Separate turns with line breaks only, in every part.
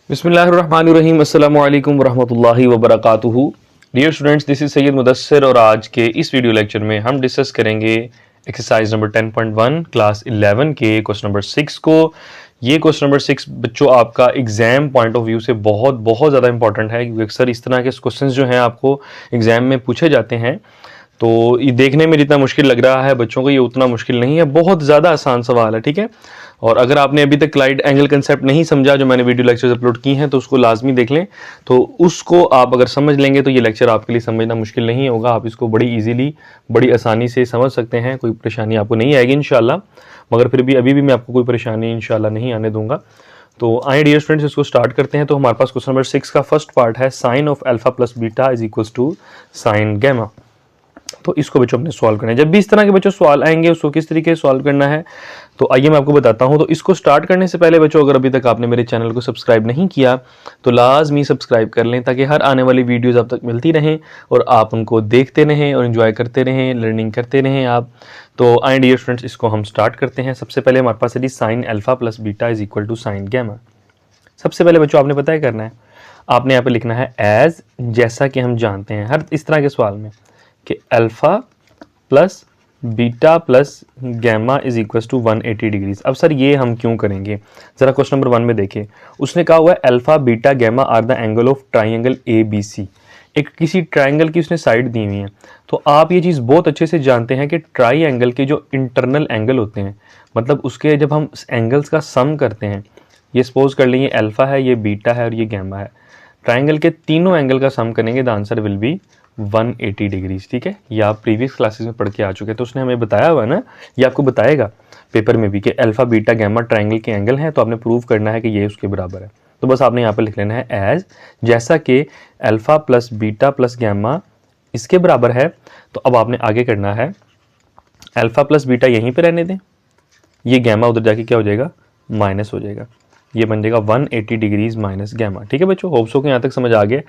बिस्मिल्लाहिर्रहमानिर्रहीम अस्सलामु अलैकुम वरहमतुल्लाहि वबरकातुहू। Dear students, this is Syed Mudassir और आज के इस वीडियो लेक्चर में हम डिस्कस करेंगे एक्सरसाइज नंबर 10.1 क्लास 11 के क्वेश्चन नंबर 6 को। ये क्वेश्चन नंबर 6 बच्चों आपका एग्जाम पॉइंट ऑफ व्यू से बहुत ज़्यादा इंपॉर्टेंट है, क्योंकि अक्सर इस तरह के क्वेश्चंस जो हैं आपको एग्जाम में पूछे जाते हैं। तो ये देखने में जितना मुश्किल लग रहा है बच्चों को, ये उतना मुश्किल नहीं है, बहुत ज़्यादा आसान सवाल है। ठीक है, और अगर आपने अभी तक लाइट एंगल कंसेप्ट नहीं समझा जो मैंने वीडियो लेक्चर्स अपलोड की हैं, तो उसको लाजमी देख लें। तो उसको आप अगर समझ लेंगे तो ये लेक्चर आपके लिए समझना मुश्किल नहीं होगा। आप इसको बड़ी इजीली, बड़ी आसानी से समझ सकते हैं, कोई परेशानी आपको नहीं आएगी इंशाल्लाह। मगर फिर भी अभी भी मैं आपको कोई परेशानी इंशाल्लाह नहीं आने दूंगा। तो आए डियर स्टूडेंट्स, इसको स्टार्ट करते हैं। तो हमारे पास क्वेश्चन नंबर 6 का फर्स्ट पार्ट है sine of alpha plus beta is equals to sine gamma. तो इसको बच्चों अपने सॉल्व करना है। जब भी इस तरह के बच्चों सवाल आएंगे उसको किस तरीके से सॉल्व करना है, तो आइए मैं आपको बताता हूं। तो इसको स्टार्ट करने से पहले बच्चों, अगर अभी तक आपने मेरे चैनल को सब्सक्राइब नहीं किया तो लाजमी सब्सक्राइब कर लें, ताकि हर आने वाली वीडियोस आप तक मिलती रहें और आप उनको देखते रहें और एंजॉय करते रहें, लर्निंग करते रहें आप। तो आए डियर स्टूडेंट्स, इसको हम स्टार्ट करते हैं। सबसे पहले हमारे पास है sine alpha plus beta is equal to sine gamma. सबसे पहले बच्चों आपने पता है करना है, आपने यहाँ पे लिखना है एज, जैसा कि हम जानते हैं हर इस तरह के सवाल में कि alpha plus beta plus gamma is equal to 180 degrees. अब सर ये हम क्यों करेंगे, जरा क्वेश्चन नंबर 1 में देखिए। उसने कहा हुआ है alpha beta gamma are the angle of triangle A B C. एक किसी ट्राइंगल की उसने साइड दी हुई है। तो आप ये चीज़ बहुत अच्छे से जानते हैं कि ट्राई एंगल के जो इंटरनल एंगल होते हैं, मतलब उसके जब हम एंगल्स का सम करते हैं, ये सपोज कर लें ये अल्फा है, ये बीटा है और ये गैमा है, ट्राइंगल के तीनों एंगल का सम करेंगे, the answer will be 180 degrees. ठीक है, ये आप प्रीवियस क्लासेस में पढ़ के आ चुके हैं, तो उसने हमें बताया हुआ है ना, ये आपको बताएगा पेपर में भी कि अल्फा बीटा गैमा ट्राइंगल के एंगल हैं, तो आपने प्रूव करना है कि ये उसके बराबर है। तो बस आपने यहाँ पे लिख लेना है एज, जैसा कि alpha plus beta plus gamma इसके बराबर है। तो अब आपने आगे करना है, अल्फा प्लस बीटा यहीं पर रहने दें, ये गैमा उधर जाके क्या हो जाएगा, माइनस हो जाएगा, ये बन जाएगा 180 डिग्रीज माइनस गैमा। ठीक है बच्चों, होप्स हो कि यहाँ तक समझ आ गया।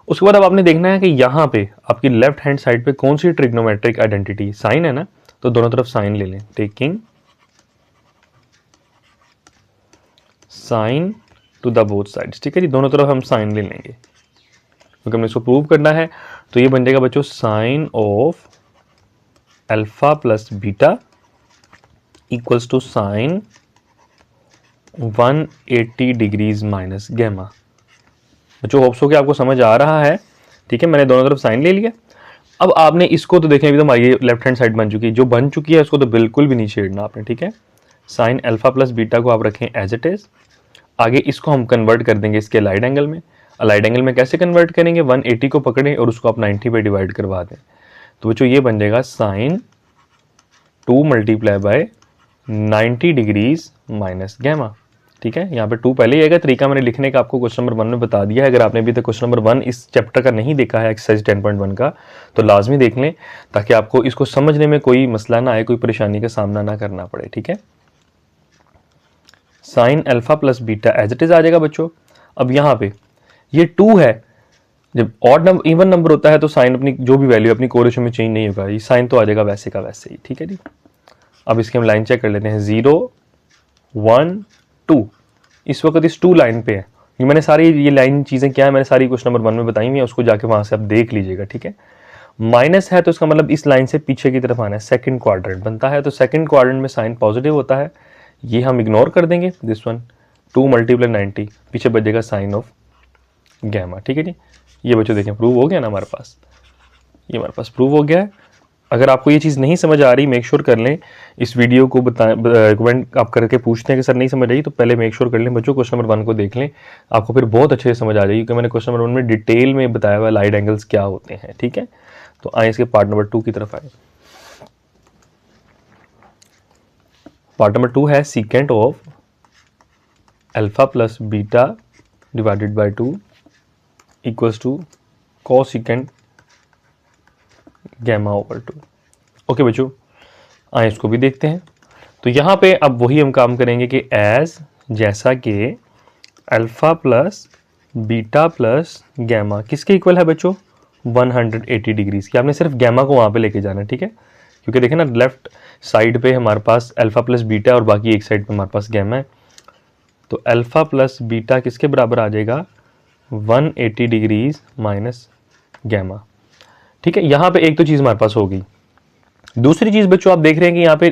उसके बाद अब आपने देखना है कि यहाँ पे आपकी लेफ्ट हैंड साइड पे कौन सी ट्रिग्नोमेट्रिक आइडेंटिटी, साइन है ना, तो दोनों तरफ साइन ले लें, taking sign to the both sides. ठीक है जी, दोनों तरफ हम साइन ले लेंगे क्योंकि हमने इसको प्रूव करना है। तो ये बन जाएगा बच्चों sine of alpha plus beta equals to sine 180 degrees minus gamma. बच्चों होप्स हो कि आपको समझ आ रहा है। ठीक है, मैंने दोनों तरफ साइन ले लिया। अब आपने इसको तो देखें, अभी तो हमारी लेफ्ट हैंड साइड बन चुकी है, जो बन चुकी है उसको तो बिल्कुल भी नहीं छेड़ना आपने। ठीक है, साइन अल्फा प्लस बीटा को आप रखें एज इट इज। आगे इसको हम कन्वर्ट कर देंगे इसके लाइड एंगल में। लाइड एंगल में कैसे कन्वर्ट करेंगे, 180 को पकड़ें और उसको आप 90 पे डिवाइड करवा दें। तो बच्चों ये बन जाएगा sine 2 multiply by 90 degrees minus gamma. ठीक है, यहाँ पे 2 पहले ही आएगा। तरीका मैंने लिखने का आपको क्वेश्चन नंबर 1 में बता दिया है। अगर आपने अभी तक क्वेश्चन नंबर 1 इस चैप्टर का नहीं देखा है, एक्सरसाइज 10.1 का, तो लाजमी देख लें, ताकि आपको इसको समझने में कोई मसला ना आए, कोई परेशानी का सामना ना करना पड़े। ठीक है, sine alpha plus beta as it is आ जाएगा बच्चों। अब यहाँ पे ये 2 है, जब ऑड नंबर इवन नंबर होता है तो साइन अपनी जो भी वैल्यू अपनी कोरिलेशन में चेंज नहीं होगा, ये साइन तो आ जाएगा वैसे का वैसे ही। ठीक है जी, अब इसके हम लाइन चेक कर लेते हैं, 0 1 2। इस वक्त इस 2 लाइन पे है, ये मैंने सारी ये लाइन चीज़ें क्या है मैंने सारी क्वेश्चन नंबर 1 में बताई हुई है, उसको जाके वहां से आप देख लीजिएगा। ठीक है, माइनस है तो इसका मतलब इस लाइन से पीछे की तरफ आना है, सेकंड क्वाड्रेंट बनता है, तो सेकंड क्वाड्रेंट में साइन पॉजिटिव होता है, ये हम इग्नोर कर देंगे। दिस वन 2 मल्टीप्लाई 90, पीछे बचेगा साइन ऑफ गैमा। ठीक है जी, ये बच्चों देखें प्रूव हो गया ना हमारे पास, ये हमारे पास प्रूव हो गया है। अगर आपको ये चीज़ नहीं समझ आ रही, मेक श्योर कर लें, इस वीडियो को कमेंट आप करके पूछते हैं कि सर नहीं समझ आई, तो पहले मेक श्योर कर लें बच्चों क्वेश्चन नंबर 1 को देख लें, आपको फिर बहुत अच्छे से समझ आ जाएगी, क्योंकि मैंने क्वेश्चन नंबर 1 में डिटेल में बताया हुआ लाइट एंगल्स क्या होते हैं। ठीक है, तो आए इसके पार्ट नंबर 2 की तरफ आए। पार्ट नंबर 2 है secant of alpha plus beta divided by 2 equals to cosecant gamma over 2। Okay बच्चों, आए इसको भी देखते हैं। तो यहाँ पे अब वही हम काम करेंगे कि एज, जैसा कि alpha plus beta plus gamma किसके इक्वल है बच्चों, 180 डिग्रीज की। आपने सिर्फ गैमा को वहाँ पे लेके जाना है। ठीक है, क्योंकि देखें ना लेफ्ट साइड पे हमारे पास अल्फा प्लस बीटा और बाकी एक साइड पे हमारे पास गैमा है। तो अल्फा प्लस बीटा किसके बराबर आ जाएगा 180 डिग्रीज माइनस गैमा। ठीक है, यहां पे एक तो चीज हमारे पास होगी। दूसरी चीज बच्चों आप देख रहे हैं कि यहाँ पे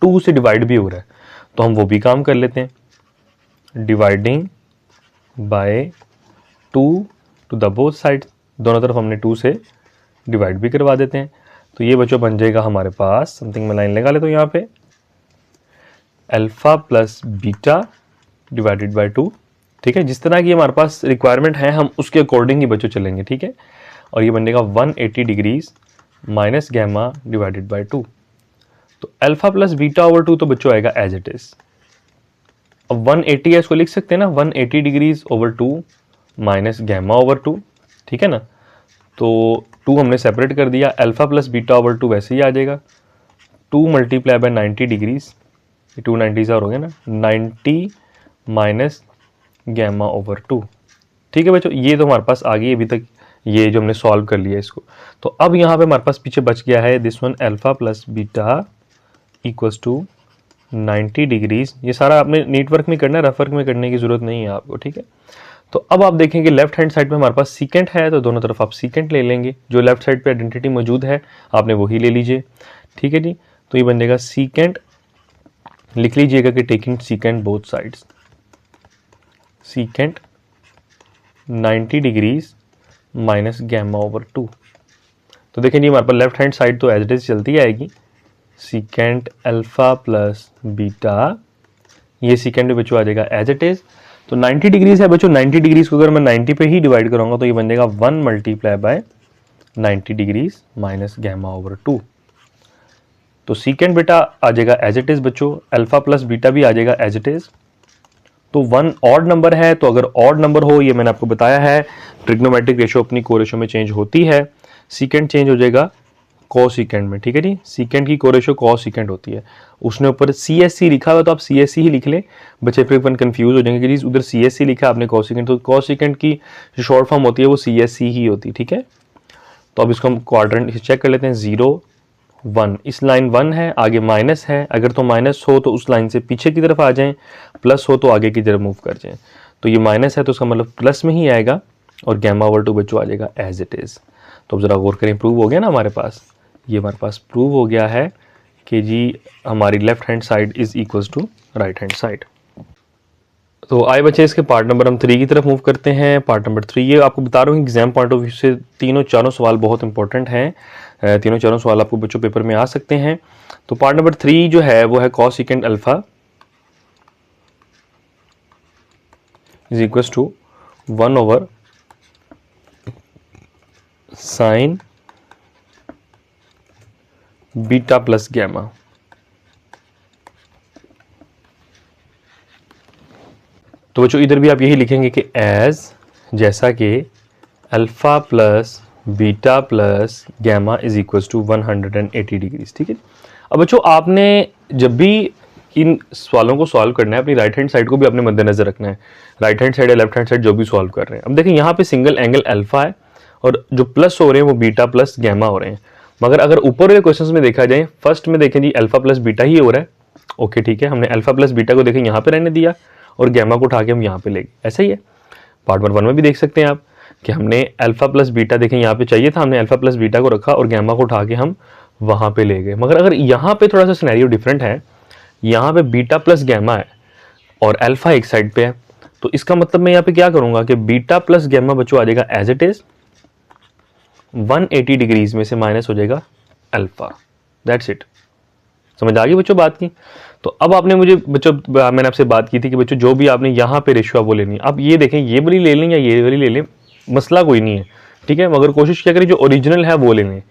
2 से डिवाइड भी हो रहा है, तो हम वो भी काम कर लेते हैं। Dividing by 2 to the both side, दोनों तरफ हमने 2 से डिवाइड भी करवा देते हैं। तो ये बच्चों बन जाएगा हमारे पास समथिंग, मैं लाइन लगा लेता हूँ यहाँ पे, alpha plus beta divided by 2। ठीक है, जिस तरह की हमारे पास रिक्वायरमेंट है हम उसके अकॉर्डिंग ही बच्चों चलेंगे। ठीक है, और ये बनेगा 180 degrees minus gamma divided by 2। तो अल्फा प्लस बीटा ओवर 2 तो बच्चों आएगा एज इट इज। अब 180 है, इसको लिख सकते हैं ना 180 degrees over 2 minus gamma over 2। ठीक है ना, तो 2 हमने सेपरेट कर दिया, अल्फा प्लस बीटा ओवर 2 वैसे ही आ जाएगा। 2 मल्टीप्लाई बाय 90 डिग्रीज, 290 और हो गया ना, 90 माइनस गैमा ओवर 2। ठीक है बच्चों, ये तो हमारे पास आ गई अभी तक, ये जो हमने सॉल्व कर लिया इसको। तो अब यहाँ पे हमारे पास पीछे बच गया है this one alpha plus beta equals to 90 degrees. ये सारा आपने नीट वर्क में करना है, रफ वर्क में करने की जरूरत नहीं है आपको। ठीक है, तो अब आप देखेंगे लेफ्ट हैंड साइड पे हमारे पास सीकेंट है, तो दोनों तरफ आप सीकेंट ले लेंगे। जो लेफ्ट साइड पे आइडेंटिटी मौजूद है आपने वही ले लीजिए। ठीक है जी, तो ये बन जाएगा सीकेंट, लिख लीजिएगा कि taking secant both sides, secant 90 degrees minus gamma over 2। तो देखें जी हमारे पास लेफ्ट हैंड साइड तो एज इट इज चलती आएगी, सीकेंट अल्फा प्लस बीटा, ये सीकेंट भी बच्चों आ जाएगा एज इट इज। तो 90 डिग्रीज है बच्चों, 90 डिग्रीज को अगर मैं 90 पे ही डिवाइड करूंगा तो ये बन जाएगा 1 multiply by 90 degrees minus gamma over 2। तो सीकेंट बेटा आ जाएगा एज इट इज बच्चों, अल्फा प्लस बीटा भी आ जाएगा एज इट इज। तो 1 ऑड नंबर है, तो अगर ऑड नंबर हो, ये मैंने आपको बताया है ट्रिग्नोमेट्रिक रेशियो अपनी कोरेशियो में चेंज होती है, सीकेंट चेंज हो जाएगा कोसिकेंट में। ठीक है जी, सीकेंट की कोरेशियो कोसिकेंट होती है। उसने ऊपर CSC लिखा हुआ तो आप CSC ही लिख लें, बच्चे फिर कंफ्यूज हो जाएंगे कि जी उधर CSC लिखा है आपने कोसिकेंट, तो कोसिकेंट की जो शॉर्ट फॉर्म होती है वो CSC ही होती है। ठीक है, तो अब इसको हम क्वाड्रेंट चेक कर लेते हैं। 0 1, इस लाइन 1 है, आगे माइनस है, अगर तो माइनस हो तो उस लाइन से पीछे की तरफ आ जाएं, प्लस हो तो आगे की तरफ मूव कर जाएं। तो ये माइनस है तो उसका मतलब प्लस में ही आएगा, और गैमा ओवर 2 बच्चों आ जाएगा एज इट इज। तो अब जरा गौर करें, प्रूव हो गया ना हमारे पास, ये हमारे पास प्रूव हो गया है कि जी हमारी left hand side is equals to right hand side. तो आए बच्चे इसके पार्ट नंबर हम 3 की तरफ मूव करते हैं। पार्ट नंबर 3, ये आपको बता रहा हूँ एग्जाम पॉइंट ऑफ व्यू से तीनों चारों सवाल बहुत इंपॉर्टेंट हैं, तीनों चारों सवाल आपको बच्चों पेपर में आ सकते हैं। तो पार्ट नंबर 3 जो है वो है cosecant alpha is equals to 1 over sine beta plus gamma. तो बच्चों इधर भी आप यही लिखेंगे कि एज, जैसा कि alpha plus beta plus gamma is equals to 180 degrees. ठीक है, अब बच्चों आपने जब भी इन सवालों को सॉल्व करना है अपनी राइट हैंड साइड को भी अपने मद्देनजर रखना है, राइट हैंड साइड या लेफ्ट हैंड साइड जो भी सॉल्व कर रहे हैं। अब देखिए यहाँ पे सिंगल एंगल अल्फा है और जो प्लस हो रहे हैं वो बीटा प्लस गैमा हो रहे हैं, मगर अगर ऊपर वाले क्वेश्चंस में देखा जाए, फर्स्ट में देखें जी अल्फा प्लस बीटा ही हो रहा है। ओके ठीक है, हमने अल्फा प्लस बीटा को देखें यहाँ पे रहने दिया और गैमा को उठा के हम यहाँ पे ले गए, ऐसा ही है। पार्ट नंबर 1 में भी देख सकते हैं आप कि हमने अल्फा प्लस बीटा देखें यहाँ पे चाहिए था, हमने अल्फा प्लस बीटा को रखा और गैमा को उठा के हम वहां पे ले गए। मगर अगर यहाँ पे थोड़ा सा सिनेरियो डिफरेंट है, यहाँ पे बीटा प्लस गैमा है और अल्फा एक साइड पे है, तो इसका मतलब मैं यहाँ पे क्या करूंगा कि बीटा प्लस गैमा बच्चों आ जाएगा एज इट इज, 180 डिग्रीज में से माइनस हो जाएगा अल्फा, दैट्स इट। समझ आ गई बच्चों बात की। तो अब आपने मुझे बच्चों, मैंने आपसे बात की थी कि बच्चों जो भी आपने यहाँ पे रेशियो वो लेनी है, अब ये देखें ये वाली ले लें या ये वाली ले लें, मसला कोई नहीं है। ठीक है, मगर कोशिश क्या करें जो ओरिजिनल है वो ले लें।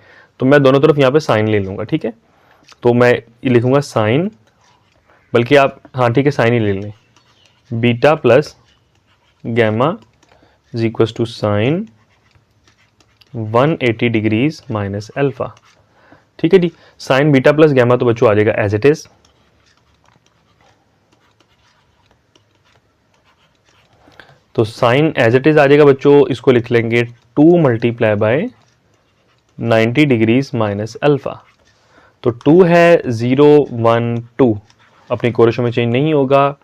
तो मैं दोनों तरफ यहाँ पे साइन ले लूंगा। ठीक है, तो मैं लिखूंगा साइन, बल्कि आप हाँ ठीक है साइन ही ले लें, beta plus gamma is equal to sine 180 degrees minus alpha. ठीक है जी, साइन बीटा प्लस गैमा तो बच्चों आ जाएगा एज इट इज। तो साइन एज इट इज आ जाएगा बच्चों, इसको लिख लेंगे 2 multiply by 90 degrees minus alpha. तो 2 है 0 1 2, अपनी कोरेशियो में चेंज नहीं होगा,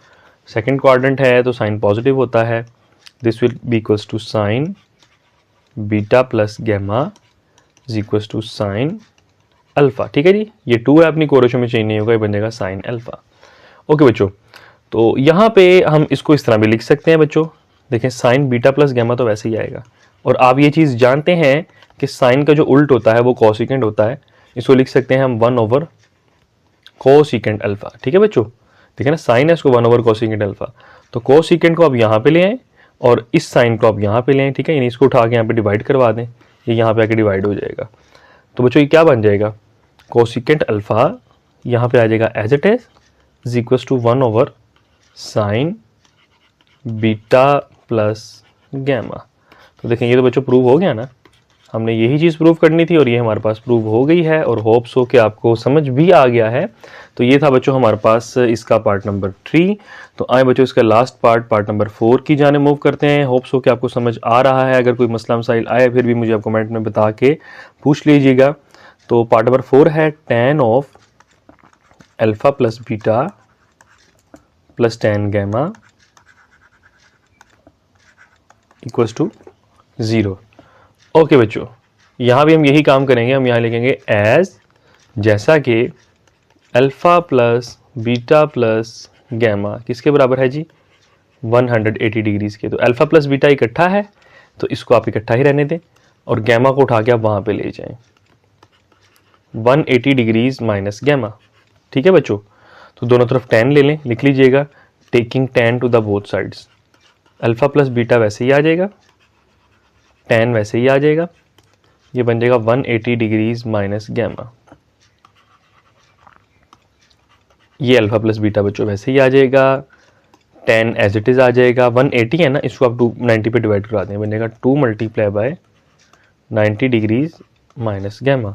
सेकंड क्वाड्रेंट है तो साइन पॉजिटिव होता है, this will be equals to sine beta plus gamma is equals to sine alpha. ठीक है जी, ये 2 है, अपनी कोरेशो में चेंज नहीं होगा, ये बन जाएगा साइन अल्फा। ओके बच्चों, तो यहाँ पे हम इसको इस तरह भी लिख सकते हैं बच्चों, देखें साइन बीटा प्लस गैमा तो वैसे ही आएगा, और आप ये चीज़ जानते हैं कि साइन का जो उल्ट होता है वो कोसिकेंट होता है, इसको लिख सकते हैं हम 1 ओवर कोसिकेंट अल्फा। ठीक है बच्चों, ठीक है ना, साइन है इसको 1 ओवर कोसिकेंट अल्फा, तो कोसिकेंट को आप यहाँ पे ले आए और इस साइन को आप यहाँ पे ले आए। ठीक है, यानी इसको उठा के यहाँ पे डिवाइड करवा दें, ये यहाँ पे आके डिवाइड हो जाएगा। तो बच्चों ये क्या बन जाएगा, कोसिकेंट अल्फा यहाँ पे आ जाएगा as it is equals to 1 over sine beta plus gamma. तो देखें ये तो बच्चों प्रूव हो गया ना, हमने यही चीज़ प्रूव करनी थी और ये हमारे पास प्रूव हो गई है, और होप्स हो कि आपको समझ भी आ गया है। तो ये था बच्चों हमारे पास इसका पार्ट नंबर 3। तो आए बच्चों इसका लास्ट पार्ट नंबर 4 की जाने मूव करते हैं। होप्स हो कि आपको समझ आ रहा है, अगर कोई मसला मसाइल आए फिर भी मुझे आप कमेंट में बता के पूछ लीजिएगा। तो पार्ट नंबर 4 है tan of alpha plus beta plus tan gamma equals to 0। Okay बच्चों, यहाँ भी हम यही काम करेंगे, हम यहाँ लिखेंगे एज जैसा कि alpha plus beta plus gamma किसके बराबर है जी, 180 डिग्रीज के। तो अल्फा प्लस बीटा इकट्ठा है तो इसको आप इकट्ठा ही रहने दें, और गैमा को उठा के आप वहाँ पे ले जाएं, 180 डिग्रीज माइनस गैमा। ठीक है बच्चों, तो दोनों तरफ tan ले लें, लिख लीजिएगा taking tan to the both sides. Alpha plus beta वैसे ही आ जाएगा, tan वैसे ही आ जाएगा, ये बन जाएगा 180 डिग्रीज माइनस गैमा। ये अल्फा प्लस बीटा बच्चों वैसे ही आ जाएगा, tan एज इट इज आ जाएगा, 180 है ना, इसको आप 290 पे डिवाइड करवा दें, बन जाएगा 2 multiply by 90 degrees minus gamma.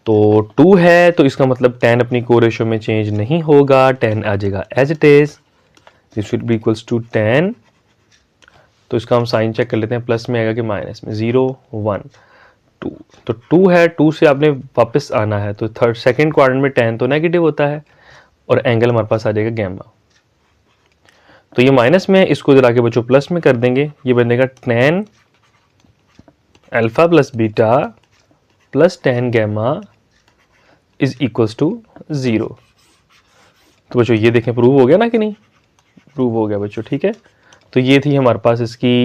तो 2 है तो इसका मतलब tan अपनी कोरेशो में चेंज नहीं होगा, tan आ जाएगा as it is, this will be equals to tan। तो इसका हम साइन चेक कर लेते हैं, प्लस में आएगा कि माइनस में, 0 1 2। तो 2 है, 2 से आपने वापस आना है, तो सेकंड क्वाड्रेंट में tan तो नेगेटिव होता है और एंगल हमारे पास आ जाएगा गैमा। तो ये माइनस में, इसको जरा के बच्चों प्लस में कर देंगे, ये बन जाएगा tan alpha plus beta plus tan gamma is equals to 0। तो बच्चों ये देखें प्रूव हो गया ना कि नहीं, प्रूव हो गया बच्चों। ठीक है, तो ये थी हमारे पास इसकी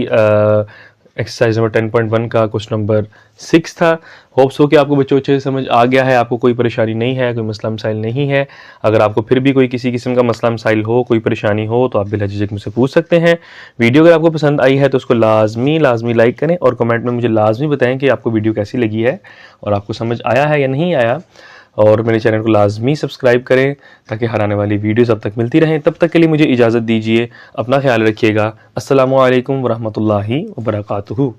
एक्सरसाइज नंबर 10.1 का क्वेश्चन नंबर 6 था। होप्स हो कि आपको बच्चों अच्छे से समझ आ गया है, आपको कोई परेशानी नहीं है, कोई मसला मसाइल नहीं है। अगर आपको फिर भी कोई किसी किस्म का मसला मसाइल हो, कोई परेशानी हो, तो आप बिला झिझक मुझसे पूछ सकते हैं। वीडियो अगर आपको पसंद आई है तो उसको लाजमी लाइक करें, और कमेंट में मुझे लाजमी बताएं कि आपको वीडियो कैसी लगी है और आपको समझ आया है या नहीं आया। और मेरे चैनल को लाजमी सब्सक्राइब करें ताकि हर आने वाली वीडियोस अब तक मिलती रहें। तब तक के लिए मुझे इजाज़त दीजिए, अपना ख्याल रखिएगा। अस्सलामु अलैकुम वरहमतुल्लाहि वबरकातुहू।